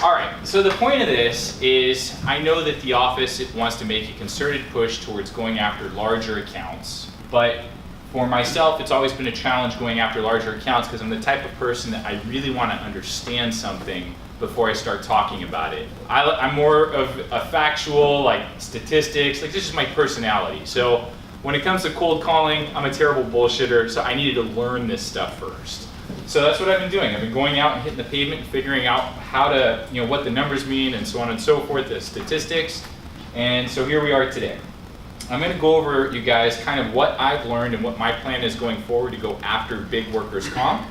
All right, so the point of this is I know that the office wants to make a concerted push towards going after larger accounts, but for myself, it's always been a challenge going after larger accounts because I'm the type of person that I really want to understand something before I start talking about it. I'm more of a factual, like statistics, like this is my personality. So when it comes to cold calling, I'm a terrible bullshitter, so I needed to learn this stuff first. So that's what I've been doing. I've been going out and hitting the pavement and figuring out how to, what the numbers mean and so on and so forth, the statistics. And so here we are today. I'm going to go over, you guys, kind of what I've learned and what my plan is going forward to go after big workers' comp.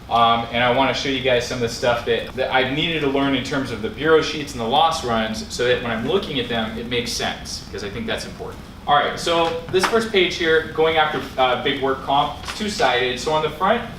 And I want to show you guys some of the stuff that I've needed to learn in terms of the bureau sheets and the loss runs so that when I'm looking at them, it makes sense, because I think that's important. All right, so this first page here, going after big work comp, it's two-sided. So on the front,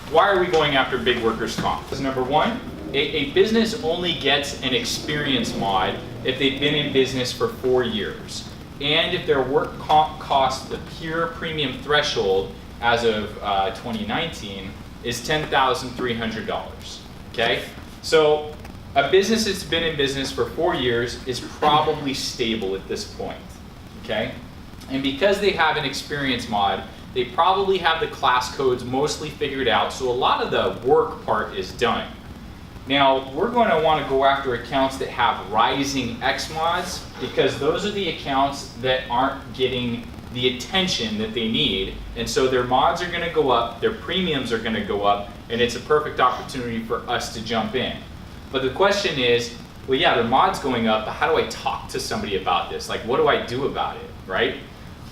why are we going after big workers comp? Because number one, a business only gets an experience mod if they've been in business for 4 years. And if their work comp cost, the pure premium threshold as of 2019 is $10,300, okay? So a business that's been in business for 4 years is probably stable at this point, okay? And because they have an experience mod, they probably have the class codes mostly figured out, so a lot of the work part is done. Now, we're going to want to go after accounts that have rising X mods because those are the accounts that aren't getting the attention that they need, and so their mods are going to go up, their premiums are going to go up, and it's a perfect opportunity for us to jump in. But the question is, well, yeah, their mod's going up, but how do I talk to somebody about this? Like, what do I do about it, right?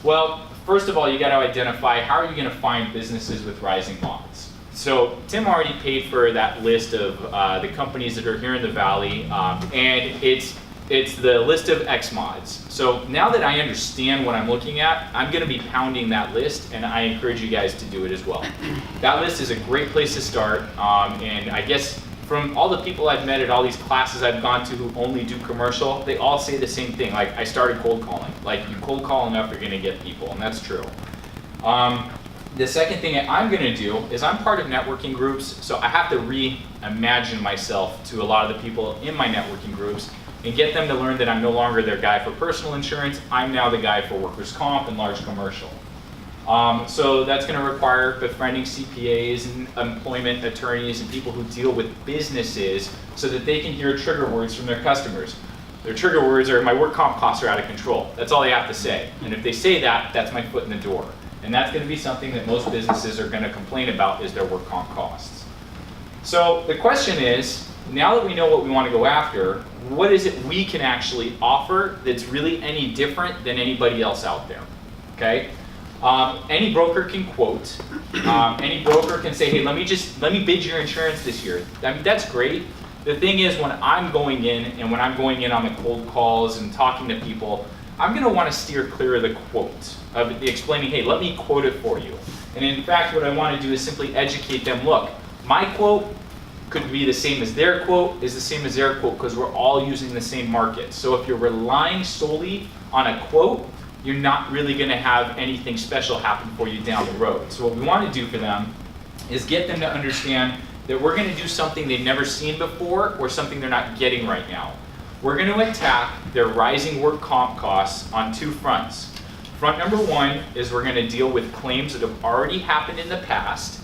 Well, first of all, you got to identify how are you going to find businesses with rising mods. So Tim already paid for that list of the companies that are here in the Valley, and it's the list of X mods. So now that I understand what I'm looking at, I'm going to be pounding that list, and I encourage you guys to do it as well. That list is a great place to start, and I guess from all the people I've met at all these classes I've gone to who only do commercial, they all say the same thing. Like, I started cold calling. Like, you cold call enough, you're going to get people, and that's true. The second thing that I'm going to do is I'm part of networking groups, so I have to reimagine myself to a lot of the people in my networking groups and get them to learn that I'm no longer their guy for personal insurance. I'm now the guy for workers' comp and large commercial. So that's going to require befriending CPAs and employment attorneys and people who deal with businesses so that they can hear trigger words from their customers. Their trigger words are, my work comp costs are out of control. That's all they have to say. And if they say that, that's my foot in the door. And that's going to be something that most businesses are going to complain about is their work comp costs. So the question is, now that we know what we want to go after, what is it we can actually offer that's really any different than anybody else out there, okay? Any broker can quote. Any broker can say, hey, let me bid your insurance this year. I mean, that's great. The thing is, when I'm going in and when I'm going in on the cold calls and talking to people, I'm going to want to steer clear of the quote, of explaining, hey, let me quote it for you. And in fact, what I want to do is simply educate them. Look, my quote could be the same as their quote, is the same as their quote, because we're all using the same market. So if you're relying solely on a quote, you're not really going to have anything special happen for you down the road. So what we want to do for them is get them to understand that we're going to do something they've never seen before or something they're not getting right now. We're going to attack their rising work comp costs on two fronts. Front number one is we're going to deal with claims that have already happened in the past.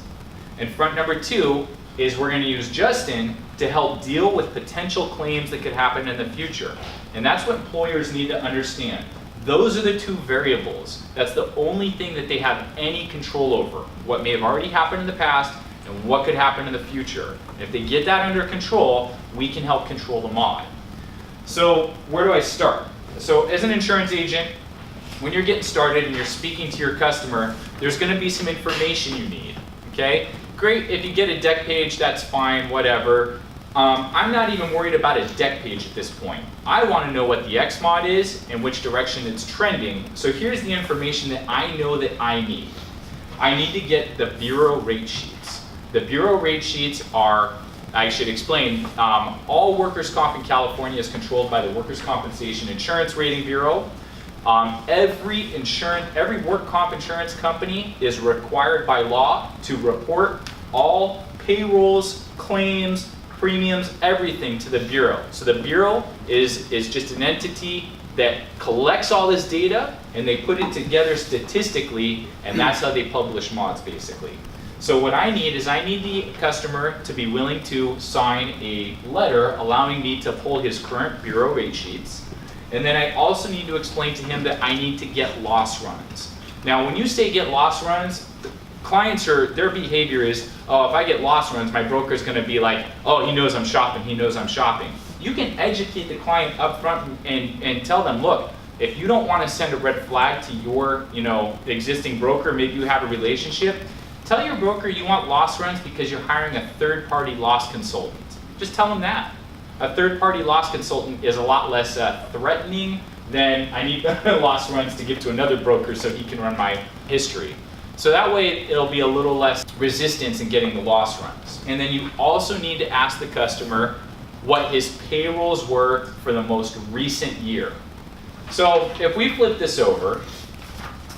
And front number two is we're going to use Justin to help deal with potential claims that could happen in the future. And that's what employers need to understand. Those are the two variables. That's the only thing that they have any control over. What may have already happened in the past and what could happen in the future. If they get that under control, we can help control the mod. So where do I start? So as an insurance agent, when you're getting started and you're speaking to your customer, there's going to be some information you need, okay? Great, if you get a deck page, that's fine, whatever. I'm not even worried about a deck page at this point. I want to know what the X mod is and which direction it's trending. So here's the information that I know that I need. I need to get the bureau rate sheets. The bureau rate sheets are, I should explain, all workers' comp in California is controlled by the Workers' Compensation Insurance Rating Bureau. Every work comp insurance company is required by law to report all payrolls, claims, premiums, everything to the Bureau. So the Bureau is just an entity that collects all this data and they put it together statistically, and that's how they publish mods basically. So what I need is I need the customer to be willing to sign a letter allowing me to pull his current Bureau rate sheets. And then I also need to explain to him that I need to get loss runs. Now when you say get loss runs, clients their behavior is, oh, if I get loss runs, my broker's gonna be like, oh, he knows I'm shopping, he knows I'm shopping. You can educate the client up front and tell them, look, if you don't wanna send a red flag to your existing broker, maybe you have a relationship, tell your broker you want loss runs because you're hiring a third-party loss consultant. Just tell them that. A third-party loss consultant is a lot less threatening than I need loss runs to give to another broker so he can run my history. So that way it'll be a little less resistance in getting the loss runs. And then you also need to ask the customer what his payrolls were for the most recent year. So if we flip this over,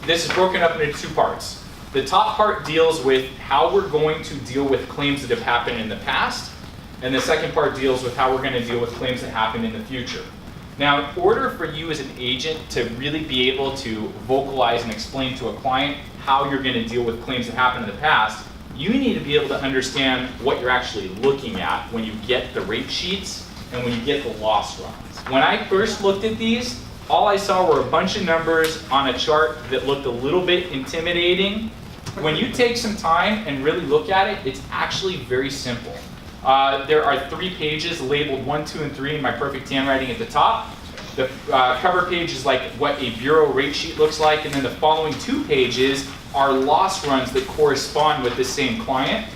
this is broken up into two parts. The top part deals with how we're going to deal with claims that have happened in the past, and the second part deals with how we're going to deal with claims that happen in the future. Now, in order for you as an agent to really be able to vocalize and explain to a client how you're going to deal with claims that happened in the past, you need to be able to understand what you're actually looking at when you get the rate sheets and when you get the loss runs. When I first looked at these, all I saw were a bunch of numbers on a chart that looked a little bit intimidating. When you take some time and really look at it, it's actually very simple. There are 3 pages labeled 1, 2, and 3 in my perfect handwriting at the top. The cover page is like what a Bureau rate sheet looks like, and then the following 2 pages are loss runs that correspond with the same client.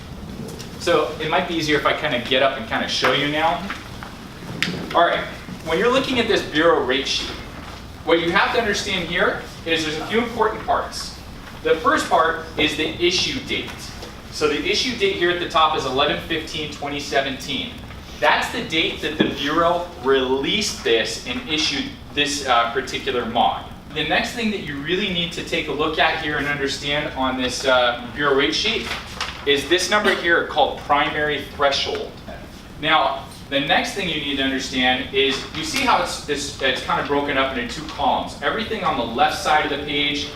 So it might be easier if I kind of get up and kind of show you now. All right, when you're looking at this Bureau rate sheet, what you have to understand here is there's a few important parts. The first part is the issue date. So the issue date here at the top is 11/15/2017. That's the date that the Bureau released this and issued this particular mod. The next thing that you really need to take a look at here and understand on this Bureau rate sheet is this number here called primary threshold. Now, the next thing you need to understand is you see how it's kind of broken up into 2 columns. Everything on the left side of the page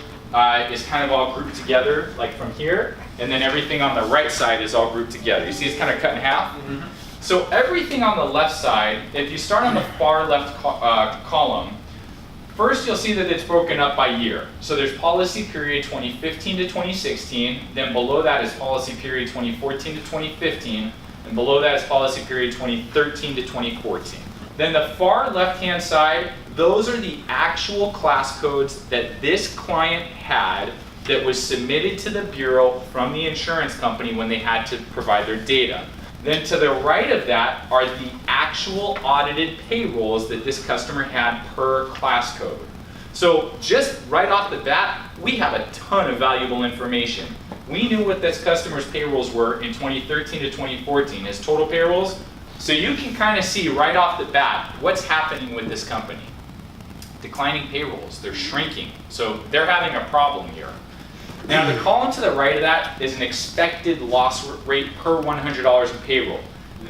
is kind of all grouped together, like from here, and then everything on the right side is all grouped together. You see it's kind of cut in half? Mm-hmm. So everything on the left side, if you start on the far left column, first you'll see that it's broken up by year. So there's policy period 2015 to 2016, then below that is policy period 2014 to 2015, and below that is policy period 2013 to 2014. Then the far left-hand side, those are the actual class codes that this client had that was submitted to the Bureau from the insurance company when they had to provide their data. Then to the right of that are the actual audited payrolls that this customer had per class code. So just right off the bat, we have a ton of valuable information. We knew what this customer's payrolls were in 2013 to 2014, his total payrolls. So you can kind of see right off the bat what's happening with this company. Declining payrolls, they're shrinking. So they're having a problem here. Now the column to the right of that is an expected loss rate per $100 in payroll.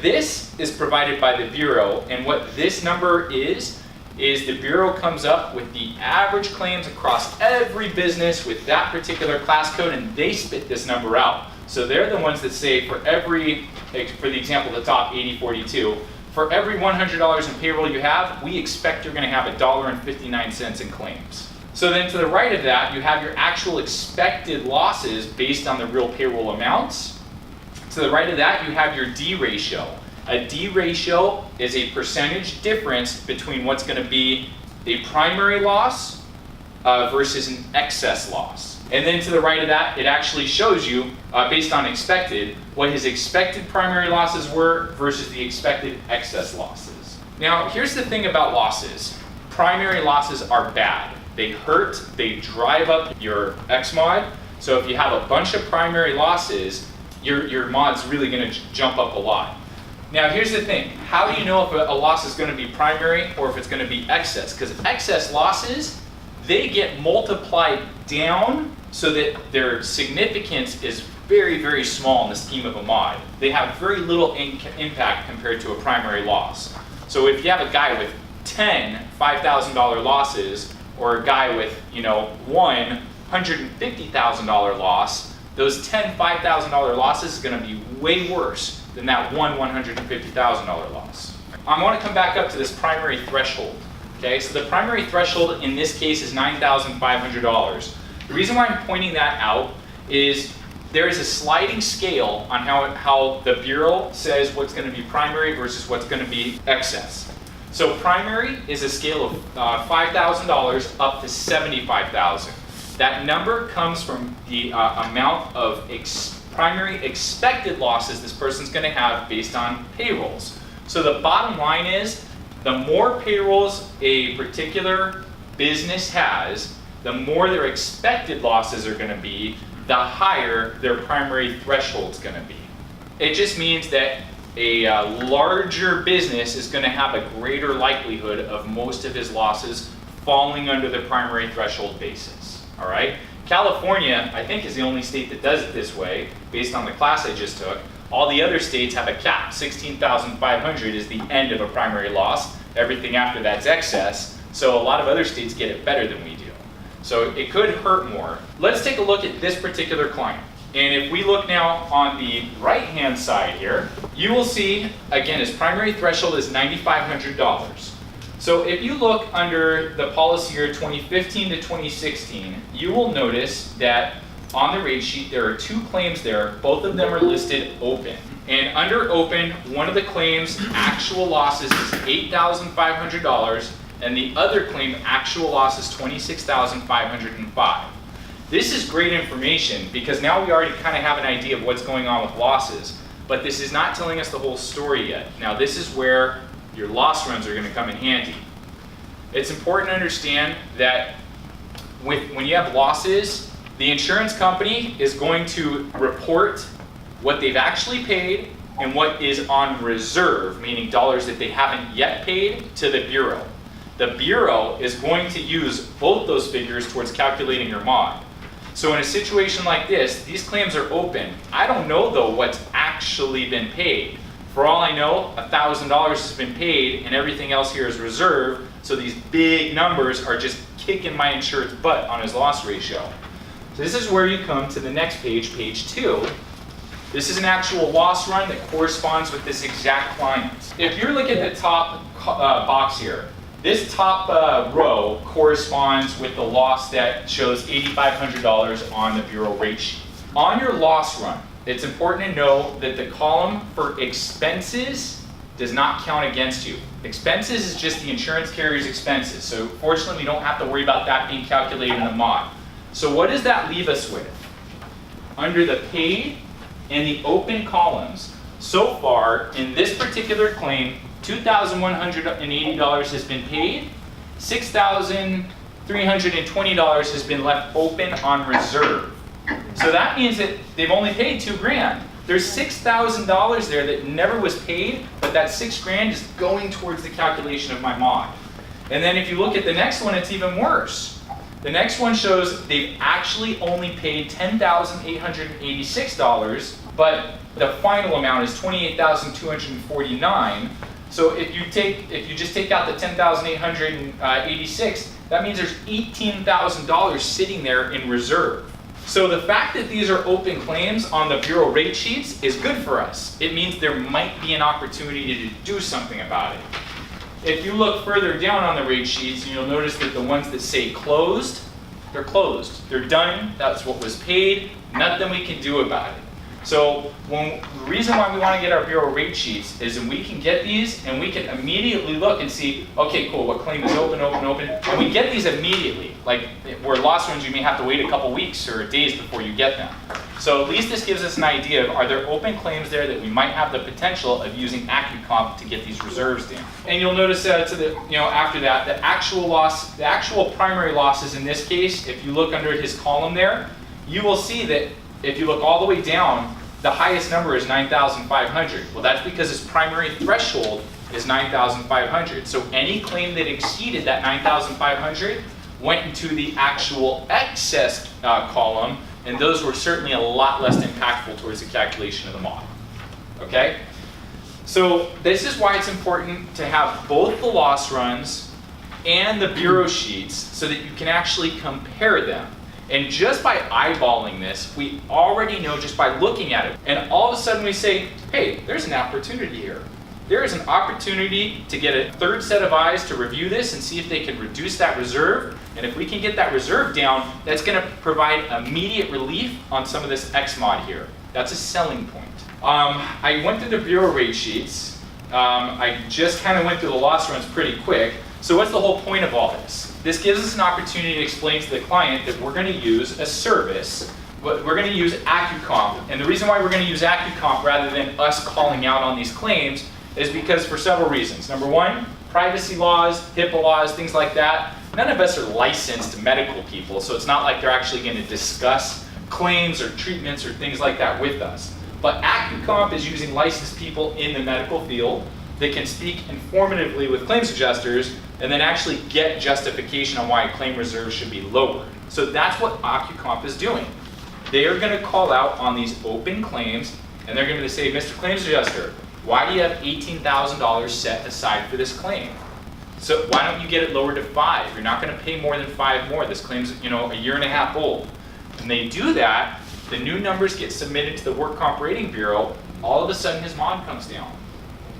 This is provided by the Bureau, and what this number is the Bureau comes up with the average claims across every business with that particular class code, and they spit this number out. So they're the ones that say for the example at the top, 8042, for every $100 in payroll you have, we expect you're going to have $1.59 in claims. So then to the right of that, you have your actual expected losses based on the real payroll amounts. To the right of that, you have your D ratio. A D ratio is a percentage difference between what's going to be a primary loss versus an excess loss. And then to the right of that, it actually shows you, based on expected, what his expected primary losses were versus the expected excess losses. Now, here's the thing about losses. Primary losses are bad. They hurt, they drive up your X mod. So if you have a bunch of primary losses, your mod's really going to jump up a lot. Now here's the thing, how do you know if a loss is going to be primary or if it's going to be excess? Because excess losses, they get multiplied down so that their significance is very, very small in the scheme of a mod. They have very little impact compared to a primary loss. So if you have a guy with 10 $5,000 losses, or a guy with, one $150,000 loss, those 10 $5,000 losses is going to be way worse than that one $150,000 loss. I want to come back up to this primary threshold. Okay, so the primary threshold in this case is $9,500. The reason why I'm pointing that out is there is a sliding scale on how the Bureau says what's going to be primary versus what's going to be excess. So primary is a scale of $5,000 up to $75,000. That number comes from the amount of primary expected losses this person's going to have based on payrolls. So the bottom line is, the more payrolls a particular business has, the more their expected losses are going to be, the higher their primary threshold is going to be. It just means that a larger business is going to have a greater likelihood of most of his losses falling under the primary threshold basis. All right? California, I think, is the only state that does it this way, based on the class I just took. All the other states have a cap. 16,500 is the end of a primary loss. Everything after that's excess. So a lot of other states get it better than we do. So it could hurt more. Let's take a look at this particular client. And if we look now on the right-hand side here, you will see, again, his primary threshold is $9,500. So if you look under the policy year 2015 to 2016, you will notice that on the rate sheet there are two claims there. Both of them are listed open. And under open, one of the claims actual losses is $8,500, and the other claim actual loss is $26,505. This is great information because now we already kind of have an idea of what's going on with losses, but this is not telling us the whole story yet. Now this is where your loss runs are going to come in handy. It's important to understand that when you have losses, the insurance company is going to report what they've actually paid and what is on reserve, meaning dollars that they haven't yet paid, to the Bureau. The Bureau is going to use both those figures towards calculating your mod. So in a situation like this, these claims are open. I don't know though what's actually been paid. For all I know, $1,000 has been paid and everything else here is reserved, so these big numbers are just kicking my insured's butt on his loss ratio. So this is where you come to the next page, page 2. This is an actual loss run that corresponds with this exact client. If you're looking at the top box here, this top row corresponds with the loss that shows $8,500 on the Bureau rate sheet. On your loss run, it's important to know that the column for expenses does not count against you. Expenses is just the insurance carrier's expenses, so fortunately we don't have to worry about that being calculated in the mod. So what does that leave us with? Under the paid and the open columns, so far in this particular claim, $2,180 has been paid, $6,320 has been left open on reserve. So that means that they've only paid $2,000. There's $6,000 there that never was paid, but that $6,000 is going towards the calculation of my mod. And then if you look at the next one, it's even worse. The next one shows they've actually only paid $10,886, but the final amount is $28,249. So if you just take out the $10,886, that means there's $18,000 sitting there in reserve. So the fact that these are open claims on the Bureau rate sheets is good for us. It means there might be an opportunity to do something about it. If you look further down on the rate sheets, you'll notice that the ones that say closed, they're closed. They're done. That's what was paid. Nothing we can do about it. So the reason why we want to get our Bureau rate sheets is that we can get these and we can immediately look and see, okay, cool, what claim is open, and we get these immediately. Like where loss runs, you may have to wait a couple weeks or days before you get them. So at least this gives us an idea of, are there open claims there that we might have the potential of using AccuComp to get these reserves down. And you'll notice after that, the actual primary losses in this case, if you look under his column there, you will see that if you look all the way down, the highest number is 9,500. Well, that's because his primary threshold is 9,500. So any claim that exceeded that 9,500 went into the actual excess column and those were certainly a lot less impactful towards the calculation of the mod. Okay? So this is why it's important to have both the loss runs and the bureau sheets so that you can actually compare them. And just by eyeballing this, we already know just by looking at it. And all of a sudden we say, hey, there's an opportunity here. There is an opportunity to get a third set of eyes to review this and see if they can reduce that reserve. And if we can get that reserve down, that's going to provide immediate relief on some of this X mod here. That's a selling point. I went through the bureau rate sheets. I just kind of went through the loss runs pretty quick. So what's the whole point of all this? This gives us an opportunity to explain to the client that we're going to use a service. We're going to use AccuComp. And the reason why we're going to use AccuComp rather than us calling out on these claims is because for several reasons. Number one, privacy laws, HIPAA laws, things like that. None of us are licensed medical people, so it's not like they're actually going to discuss claims or treatments or things like that with us. But AccuComp is using licensed people in the medical field that can speak informatively with claims adjusters and then actually get justification on why a claim reserve should be lowered. So that's what AccuComp is doing. They are going to call out on these open claims, and they're going to say, Mr. Claims Adjuster, why do you have $18,000 set aside for this claim? So why don't you get it lowered to 5? You're not going to pay more than 5 more. This claim's, a year and a half old. And they do that, the new numbers get submitted to the Work Comp Rating Bureau, all of a sudden his mod comes down.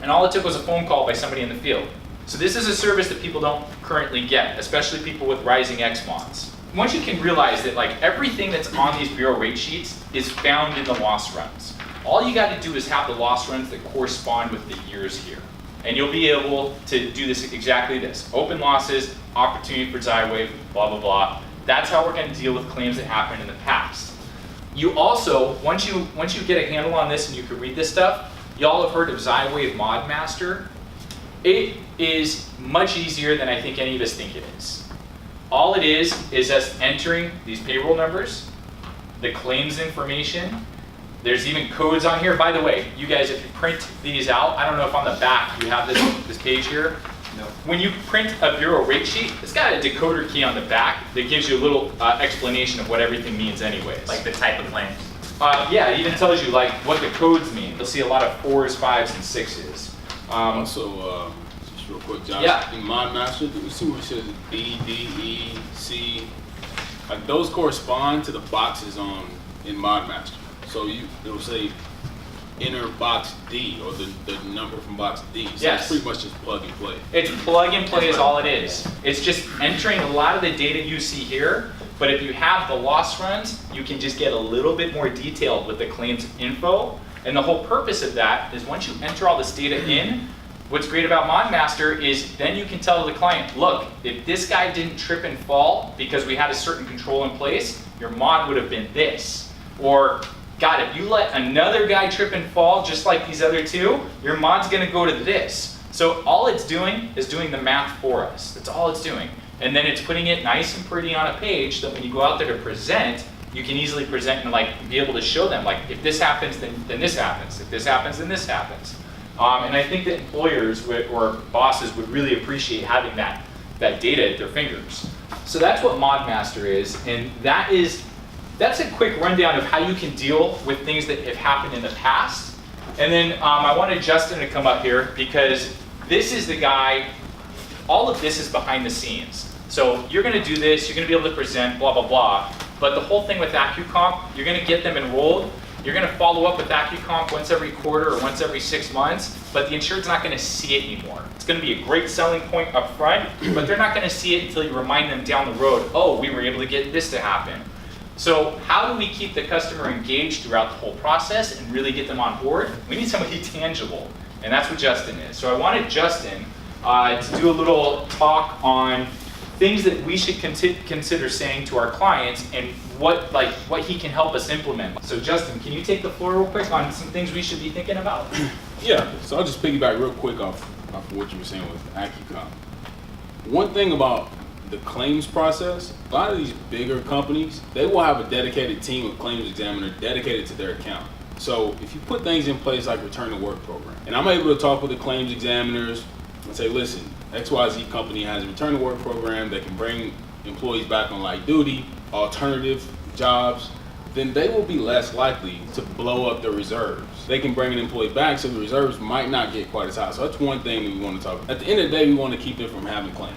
And all it took was a phone call by somebody in the field. So this is a service that people don't currently get, especially people with rising X mods. Once you can realize that everything that's on these bureau rate sheets is found in the loss runs. All you got to do is have the loss runs that correspond with the years here. And you'll be able to do this exactly this. Open losses, opportunity for Xywave, blah, blah, blah. That's how we're going to deal with claims that happened in the past. You also, once you get a handle on this and you can read this stuff, y'all have heard of Xywave Mod Master. It is much easier than I think any of us think it is. All it is us entering these payroll numbers, the claims information. There's even codes on here. By the way, you guys, if you print these out, I don't know if on the back you have this page here. No. When you print a bureau rate sheet, it's got a decoder key on the back that gives you a little explanation of what everything means anyways. Like the type of claims? Yeah, it even tells you what the codes mean. You'll see a lot of 4s, 5s, and 6s. Also, just real quick, Josh, yeah. in Mod Master, you see where it says B, D, E, C? Those correspond to the boxes in Mod Master. So it'll say enter box D or the number from box D. So yes. It's pretty much just plug and play. It's plug and play is all it is. It's just entering a lot of the data you see here, but if you have the loss runs, you can just get a little bit more detailed with the claims info. And the whole purpose of that is once you enter all this data in, what's great about Mod Master is then you can tell the client, look, if this guy didn't trip and fall because we had a certain control in place, your mod would have been this. Or God, if you let another guy trip and fall just like these other two, your mod's going to go to this. So all it's doing is doing the math for us. That's all it's doing. And then it's putting it nice and pretty on a page so that when you go out there to present, you can easily present and be able to show them, if this happens, then this happens. If this happens, then this happens. And I think that employers or bosses would really appreciate having that data at their fingers. So that's what Mod Master is, and that's a quick rundown of how you can deal with things that have happened in the past. And then I wanted Justin to come up here because this is the guy, all of this is behind the scenes. So you're going to do this, you're going to be able to present, blah, blah, blah. But the whole thing with AccuComp, you're going to get them enrolled. You're going to follow up with AccuComp once every quarter or once every 6 months, but the insured's not going to see it anymore. It's going to be a great selling point up front, but they're not going to see it until you remind them down the road, oh, we were able to get this to happen. So how do we keep the customer engaged throughout the whole process and really get them on board? We need somebody tangible, and that's what Justin is. So I wanted Justin to do a little talk on things that we should consider saying to our clients and what he can help us implement. So Justin, can you take the floor real quick on some things we should be thinking about? Yeah, so I'll just piggyback real quick off of what you were saying with AccuComp. One thing about the claims process, a lot of these bigger companies, they will have a dedicated team of claims examiner dedicated to their account. So if you put things in place like return to work program, and I'm able to talk with the claims examiners and say, listen, XYZ company has a return to work program that can bring employees back on light duty, alternative jobs, then they will be less likely to blow up their reserves. They can bring an employee back, so the reserves might not get quite as high. So that's one thing that we want to talk about. At the end of the day, we want to keep them from having claims.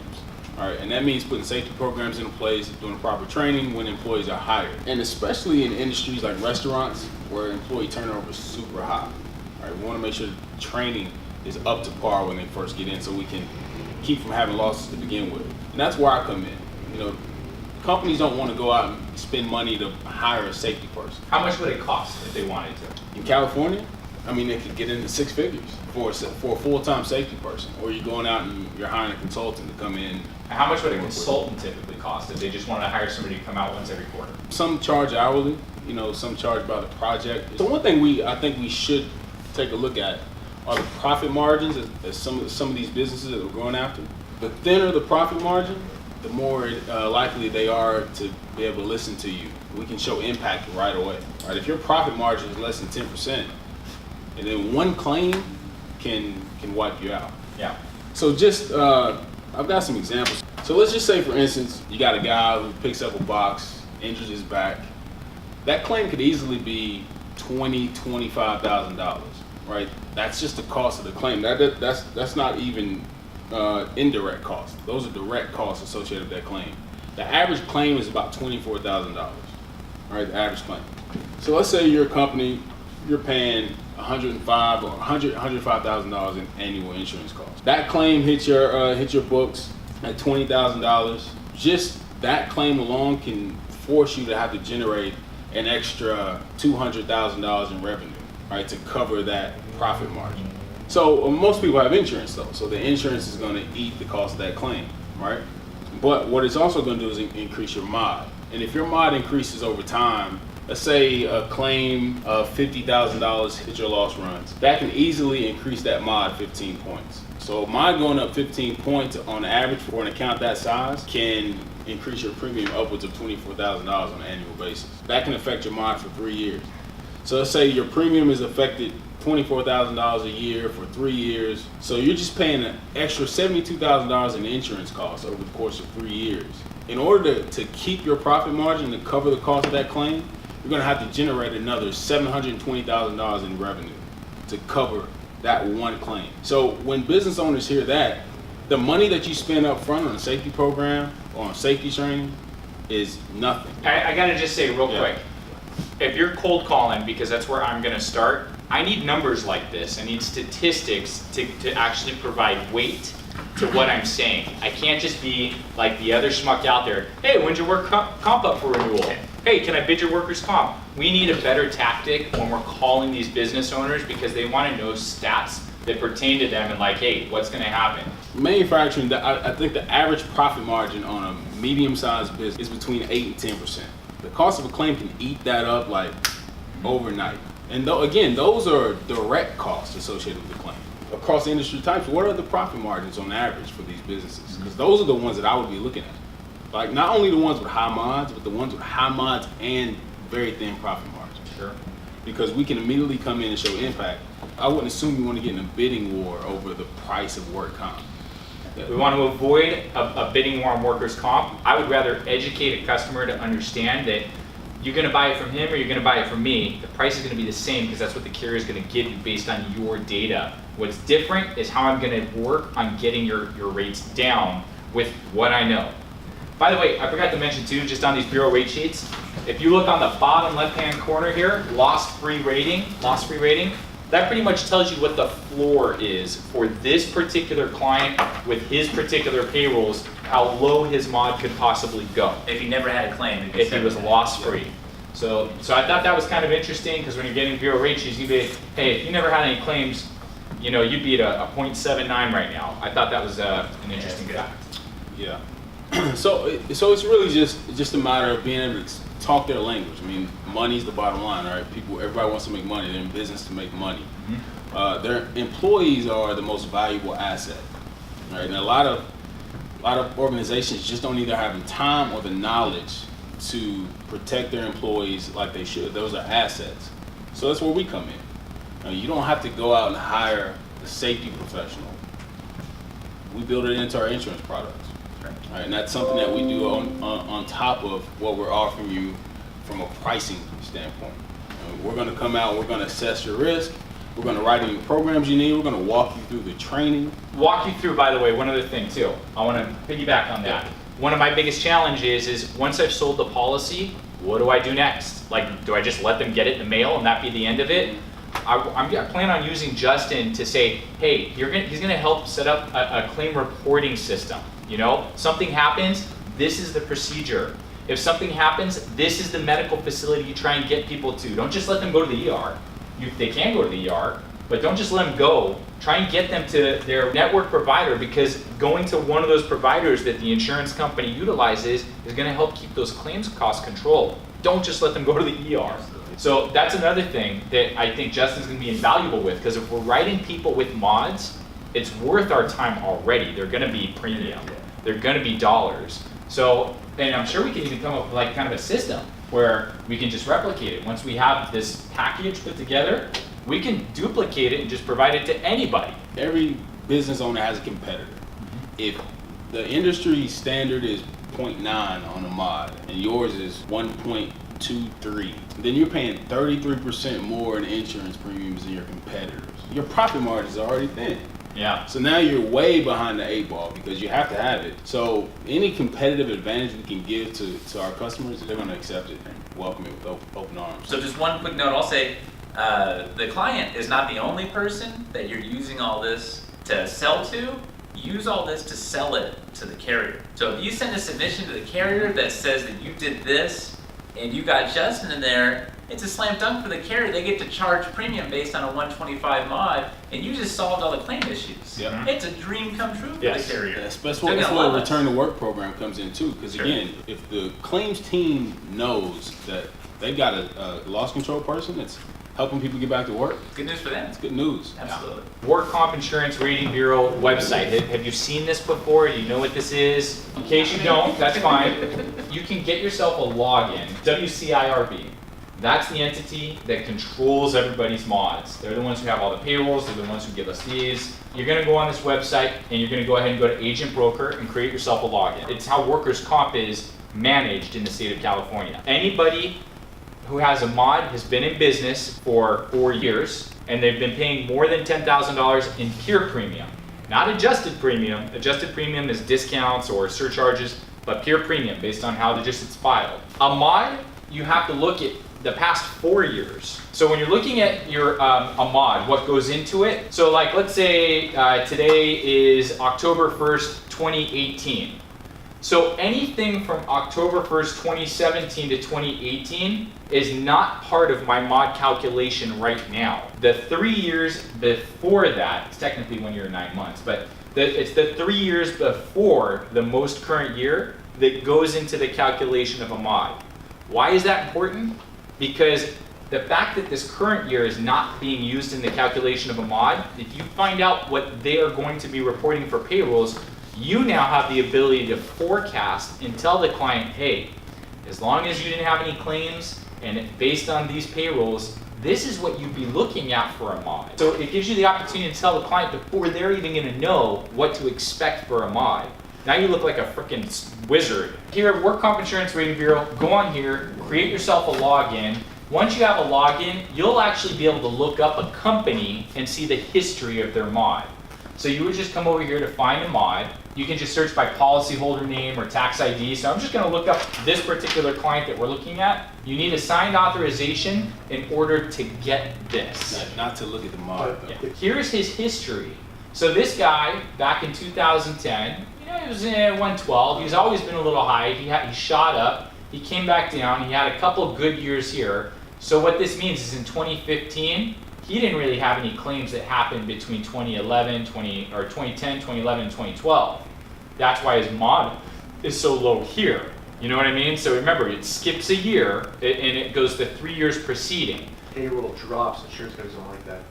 All right, and that means putting safety programs in place, doing proper training when employees are hired. And especially in industries like restaurants where employee turnover is super high. All right, we want to make sure the training is up to par when they first get in so we can keep from having losses to begin with. And that's where I come in. Companies don't want to go out and spend money to hire a safety person. How much would it cost if they wanted to? In California, they could get into six figures for a full-time safety person. Or you're going out and you're hiring a consultant to come in. How much would a consultant typically cost if they just want to hire somebody to come out once every quarter? Some charge hourly, some charge by the project. So one thing I think we should take a look at are the profit margins as some of these businesses that we're going after. The thinner the profit margin, the more likely they are to be able to listen to you. We can show impact right away. Right? If your profit margin is less than 10%, and then one claim can wipe you out. Yeah. So just, I've got some examples. So let's just say, for instance, you got a guy who picks up a box, injures his back. That claim could easily be $20,000, $25,000, right? That's just the cost of the claim. That's not even indirect costs. Those are direct costs associated with that claim. The average claim is about $24,000, right? The average claim. So let's say you're a company, you're paying $105,000 in annual insurance costs. That claim hits your books at $20,000. Just that claim alone can force you to have to generate an extra $200,000 in revenue, right, to cover that profit margin. So most people have insurance though, so the insurance is going to eat the cost of that claim, right? But what it's also going to do is increase your mod. And if your mod increases over time, let's say a claim of $50,000 hit your loss runs, that can easily increase that mod 15 points. So mod going up 15 points on average for an account that size can increase your premium upwards of $24,000 on an annual basis. That can affect your mod for 3 years. So let's say your premium is affected $24,000 a year for 3 years. So you're just paying an extra $72,000 in insurance costs over the course of 3 years. In order to keep your profit margin to cover the cost of that claim, you're going to have to generate another $720,000 in revenue to cover that one claim. So when business owners hear that, the money that you spend up front on a safety program or on safety training is nothing. I got to just say real quick, if you're cold calling, because that's where I'm going to start, I need numbers like this. I need statistics to actually provide weight to what I'm saying. I can't just be like the other schmuck out there. Hey, when's your work comp up for renewal? Hey, can I bid your workers' comp? We need a better tactic when we're calling these business owners because they want to know stats that pertain to them and like, hey, what's going to happen? Manufacturing, I think the average profit margin on a medium-sized business is between 8 and 10%. The cost of a claim can eat that up like overnight. And again, those are direct costs associated with the claim. Across industry types, what are the profit margins on average for these businesses? Because those are the ones that I would be looking at. Like not only the ones with high mods, but the ones with high mods and very thin profit margins. Sure. Because we can immediately come in and show impact. I wouldn't assume you want to get in a bidding war over the price of work comp. We want to avoid a bidding war on workers' comp. I would rather educate a customer to understand that you're going to buy it from him or you're going to buy it from me. The price is going to be the same because that's what the carrier is going to give you based on your data. What's different is how I'm going to work on getting your rates down with what I know. By the way, I forgot to mention too, just on these bureau rate sheets, if you look on the bottom left-hand corner here, loss-free rating, that pretty much tells you what the floor is for this particular client with his particular payrolls, how low his mod could possibly go. If he never had a claim, If he was loss-free. So I thought that was kind of interesting because when you're getting bureau rate sheets, you'd be, hey, if you never had any claims, you'd be at a 0.79 right now. I thought that was an interesting fact. Yeah. So it's really just a matter of being able to talk their language. I mean, money's the bottom line, right? Everybody wants to make money. They're in business to make money. Mm-hmm. Their employees are the most valuable asset, right? And a lot of organizations just don't either have the time or the knowledge to protect their employees like they should. Those are assets. So that's where we come in. You don't have to go out and hire a safety professional. We build it into our insurance products. Right, and that's something that we do on top of what we're offering you from a pricing standpoint. We're going to come out, we're going to assess your risk, we're going to write in the programs you need, we're going to walk you through the training. Walk you through, by the way, one other thing too. I want to piggyback on that. One of my biggest challenges is once I've sold the policy, what do I do next? Like, do I just let them get it in the mail and that be the end of it? I plan on using Justin to say, hey, he's gonna help set up a claim reporting system. You know, something happens, this is the procedure. If something happens, this is the medical facility you try and get people to. Don't just let them go to the ER. They can go to the ER, but don't just let them go. Try and get them to their network provider, because going to one of those providers that the insurance company utilizes is gonna help keep those claims costs controlled. Don't just let them go to the ER. So that's another thing that I think Justin's gonna be invaluable with, because if we're writing people with mods, it's worth our time already. They're gonna be premium. They're gonna be dollars. So, and I'm sure we can even come up with like kind of a system where we can just replicate it. Once we have this package put together, we can duplicate it and just provide it to anybody. Every business owner has a competitor. If the industry standard is 0.9 on a mod and yours is 1.23, then you're paying 33% more in insurance premiums than your competitors. Your profit margin is already thin. Yeah. So now you're way behind the 8 ball because you have to have it. So any competitive advantage we can give to our customers, they're going to accept it and welcome it with open arms. So just one quick note, I'll say, the client is not the only person that you're using all this to sell to. Use all this to sell it to the carrier. So if you send a submission to the carrier that says that you did this and you got Justin in there, it's a slam dunk for the carrier. They get to charge premium based on a 125 mod, and you just solved all the claim issues. Yeah. It's a dream come true for Yes. the carrier. Especially They're when gonna the love us. return to work program comes in too. Because Sure. again, if the claims team knows that they've got a loss control person that's helping people get back to work, Good news for them. it's good news. Absolutely. Work Comp Insurance Rating Bureau website. Have you seen this before? Do you know what this is? In case you don't, that's fine. You can get yourself a login, WCIRB. That's the entity that controls everybody's mods. They're the ones who have all the payrolls, they're the ones who give us these. You're gonna go on this website and you're gonna go ahead and go to Agent Broker and create yourself a login. It's how workers' comp is managed in the state of California. Anybody who has a mod has been in business for 4 years, and they've been paying more than $10,000 in pure premium. Not adjusted premium. Adjusted premium is discounts or surcharges, but pure premium based on how it's filed. A mod, you have to look at the past 4 years. So when you're looking at your a mod, what goes into it? So like let's say today is October 1st, 2018. So anything from October 1st, 2017 to 2018 is not part of my mod calculation right now. The 3 years before that, it's technically 1 year and 9 months, but it's the 3 years before the most current year that goes into the calculation of a mod. Why is that important? Because the fact that this current year is not being used in the calculation of a mod, if you find out what they are going to be reporting for payrolls, you now have the ability to forecast and tell the client, hey, as long as you didn't have any claims and based on these payrolls, this is what you'd be looking at for a mod. So it gives you the opportunity to tell the client before they're even gonna know what to expect for a mod. Now you look like a freaking wizard. Here at Work Comp Insurance Rating Bureau, go on here, create yourself a login. Once you have a login, you'll actually be able to look up a company and see the history of their mod. So you would just come over here to find a mod. You can just search by policyholder name or tax ID. So I'm just gonna look up this particular client that we're looking at. You need a signed authorization in order to get this. Not to look at the mod. Yeah. Here's his history. So this guy, back in 2010, he was in 112. He's always been a little high. He shot up. He came back down. He had a couple good years here. So what this means is in 2015, he didn't really have any claims that happened between 2010, 2011, and 2012. That's why his mod is so low here. You know what I mean? So remember, it skips a year and it goes to 3 years preceding. Payroll drops, insurance companies don't like that.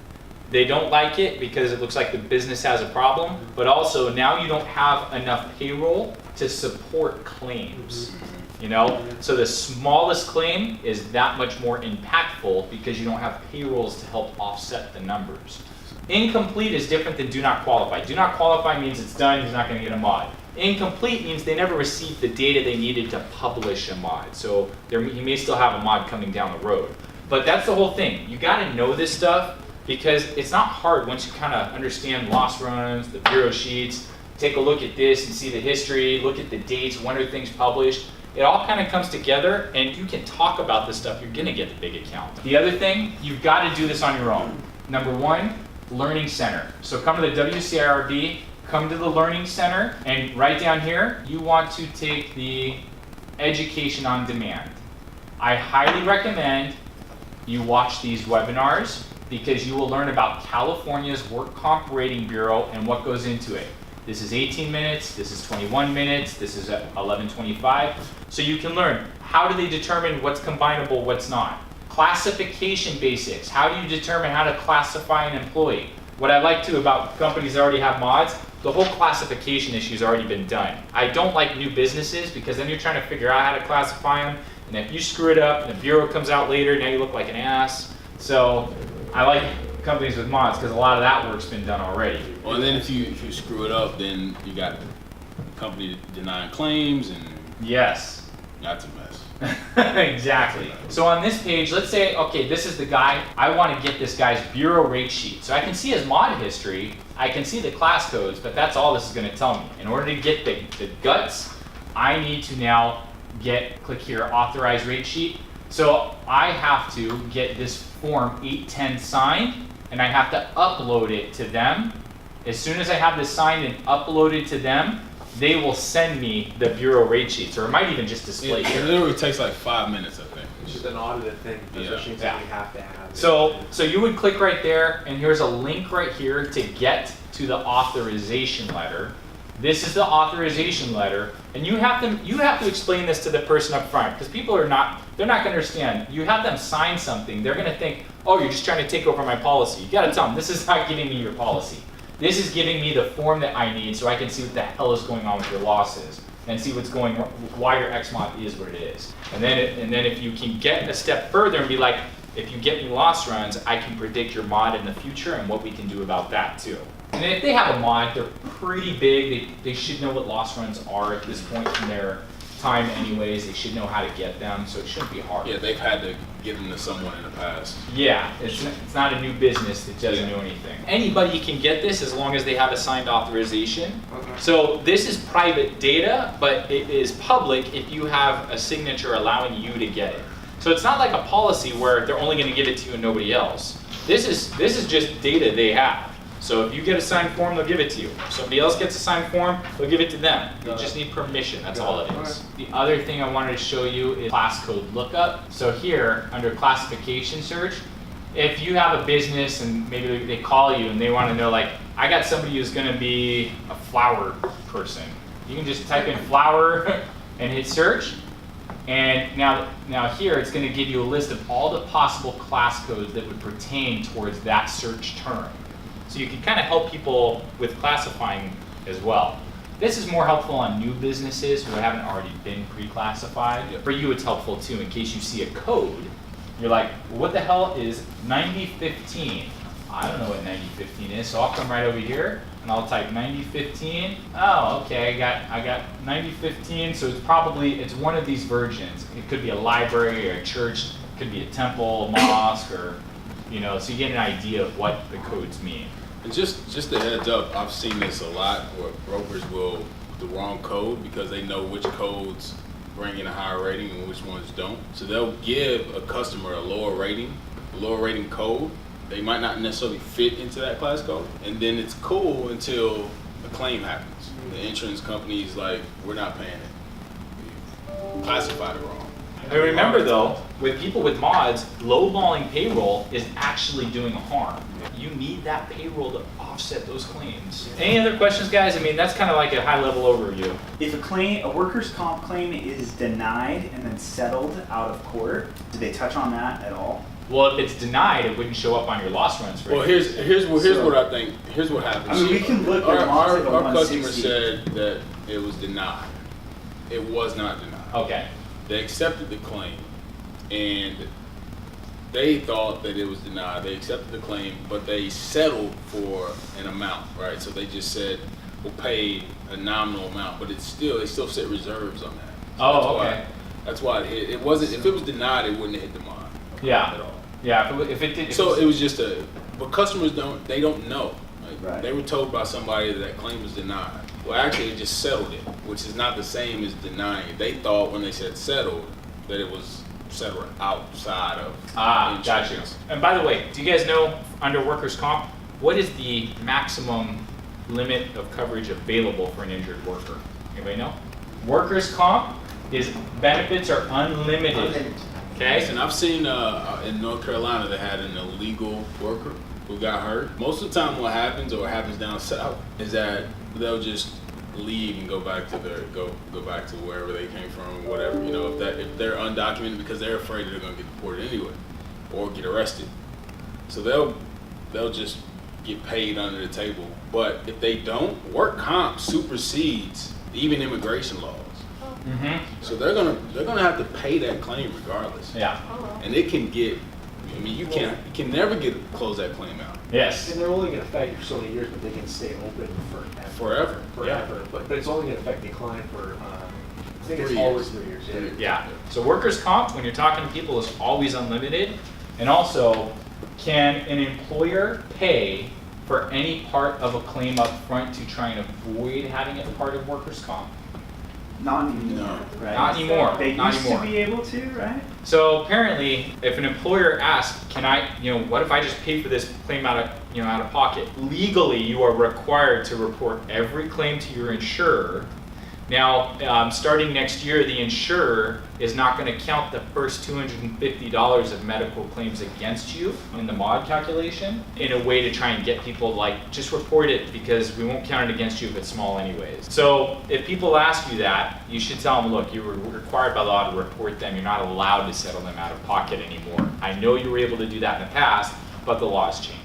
They don't like it because it looks like the business has a problem, but also now you don't have enough payroll to support claims. You know, so the smallest claim is that much more impactful because you don't have payrolls to help offset the numbers. Incomplete is different than do not qualify. Do not qualify means it's done, he's not going to get a mod. Incomplete means they never received the data they needed to publish a mod. So you may still have a mod coming down the road. But that's the whole thing. You gotta know this stuff because it's not hard once you kind of understand loss runs, the bureau sheets, take a look at this and see the history, look at the dates, when are things published. It all kind of comes together and you can talk about this stuff, you're gonna get the big account. The other thing, you've got to do this on your own. Number one, Learning Center. So come to the WCIRB, come to the Learning Center, and right down here, you want to take the Education on Demand. I highly recommend you watch these webinars because you will learn about California's Work Comp Rating Bureau and what goes into it. This is 18 minutes, this is 21 minutes, this is 11:25. So you can learn how do they determine what's combinable, what's not. Classification basics, how do you determine how to classify an employee? What I like too about companies that already have mods, the whole classification issue has already been done. I don't like new businesses because then you're trying to figure out how to classify them, and if you screw it up and the bureau comes out later, now you look like an ass. So I like companies with mods because a lot of that work's been done already. Well, and then if you screw it up, then you got the company denying claims, and Yes. that's a mess. Exactly. So on this page, let's say, okay, this is the guy, I want to get this guy's bureau rate sheet. So I can see his mod history, I can see the class codes, but that's all this is going to tell me. In order to get the guts, I need to now click here, authorize rate sheet. So I have to get this form 810 signed, and I have to upload it to them. As soon as I have this signed and uploaded to them, they will send me the bureau rate sheets, or it might even just display It here. literally takes like 5 minutes, I think. It's just an audited thing. Those Yeah. are things Yeah. that we have to have. So you would click right there, and here's a link right here to get to the authorization letter. This is the authorization letter, and you have to explain this to the person up front, because people they're not gonna understand. You have them sign something, they're gonna think, oh, you're just trying to take over my policy. You gotta tell them, this is not giving me your policy. This is giving me the form that I need so I can see what the hell is going on with your losses and see why your XMOD is what it is. And then if you can get a step further and be like, if you get me loss runs, I can predict your mod in the future and what we can do about that too. And if they have a mod, they're pretty big. They should know what loss runs are at this point in their time anyways. They should know how to get them, so it shouldn't be hard. Yeah, they've had to give them to someone in the past. Yeah, it's not a new business that doesn't know anything. Anybody can get this as long as they have a signed authorization. Okay. So this is private data, but it is public if you have a signature allowing you to get it. So it's not like a policy where they're only going to give it to you and nobody else. This is just data they have. So if you get a signed form, they'll give it to you. If somebody else gets a signed form, they'll give it to them. You just need permission, that's all it is. The other thing I wanted to show you is class code lookup. So here, under classification search, if you have a business and maybe they call you and they want to know, like, I got somebody who's going to be a flower person. You can just type in flower and hit search. And now here, it's going to give you a list of all the possible class codes that would pertain towards that search term. So you can kind of help people with classifying as well. This is more helpful on new businesses who haven't already been pre-classified. Yep. For you, it's helpful too in case you see a code. You're like, well, what the hell is 9015? I don't know what 9015 is, so I'll come right over here and I'll type 9015. Oh, okay, I got 9015, so it's one of these versions. It could be a library or a church, it could be a temple, a mosque, or so you get an idea of what the codes mean. And just a heads up, I've seen this a lot where brokers will put the wrong code because they know which codes bring in a higher rating and which ones don't. So they'll give a customer a lower rating code. They might not necessarily fit into that class code. And then it's cool until a claim happens. The insurance company's like, we're not paying it. You classified it wrong. And remember though, with people with mods, lowballing payroll is actually doing harm. You need that payroll to offset those claims. Any other questions, guys? I mean, that's kind of like a high-level overview. If a workers' comp claim is denied and then settled out of court, do they touch on that at all? Well, if it's denied, it wouldn't show up on your loss runs. For Well, here's what I think. Here's what happens. I mean, we can look at Our like a customer 160. said that it was denied. It was not denied. Okay. They accepted the claim, and they thought that it was denied. They accepted the claim, but they settled for an amount, right? So they just said, will pay a nominal amount, but they still set reserves on that. Oh, that's okay. Why, that's why it hit. It wasn't. If it was denied, it wouldn't have hit the mod. Yeah. At all. Yeah, if it did. So it was just but customers don't know. Like, Right. They were told by somebody that claim was denied. Well, actually, they just settled it, which is not the same as denying it. They thought when they said settled that it was settled outside of Gotcha. insurance. And by the way, do you guys know under workers' comp, what is the maximum limit of coverage available for an injured worker? Anybody know? Workers' comp is benefits are unlimited. Okay? And I've seen in North Carolina they had an illegal worker who got hurt. Most of the time, what happens or what happens down south is that they'll just leave and go back to wherever they came from, whatever. You know, if they're undocumented because they're afraid they're going to get deported anyway or get arrested, so they'll just get paid under the table. But if they don't, work comp supersedes even immigration laws. Mm-hmm. So they're gonna have to pay that claim regardless. Yeah. And it can get, I mean, you can never close that claim out Yes. And they're only gonna affect you for so many years, but they can stay open forever. forever. But it's only gonna affect the client for, I think it's 3 always years. 3 years, Yeah. So workers' comp, when you're talking to people, is always unlimited. And also, can an employer pay for any part of a claim up front to try and avoid having it part of workers' comp? Not anymore, No. right? Not anymore. They Not used anymore. to be able to, right? So apparently, if an employer asks, can I, what if I just pay for this claim out of pocket? Legally, you are required to report every claim to your insurer. Now, starting next year, the insurer is not going to count the first $250 of medical claims against you in the mod calculation in a way to try and get people like, just report it because we won't count it against you if it's small anyways. So if people ask you that, you should tell them, look, you're required by law to report them. You're not allowed to settle them out of pocket anymore. I know you were able to do that in the past, but the law has changed.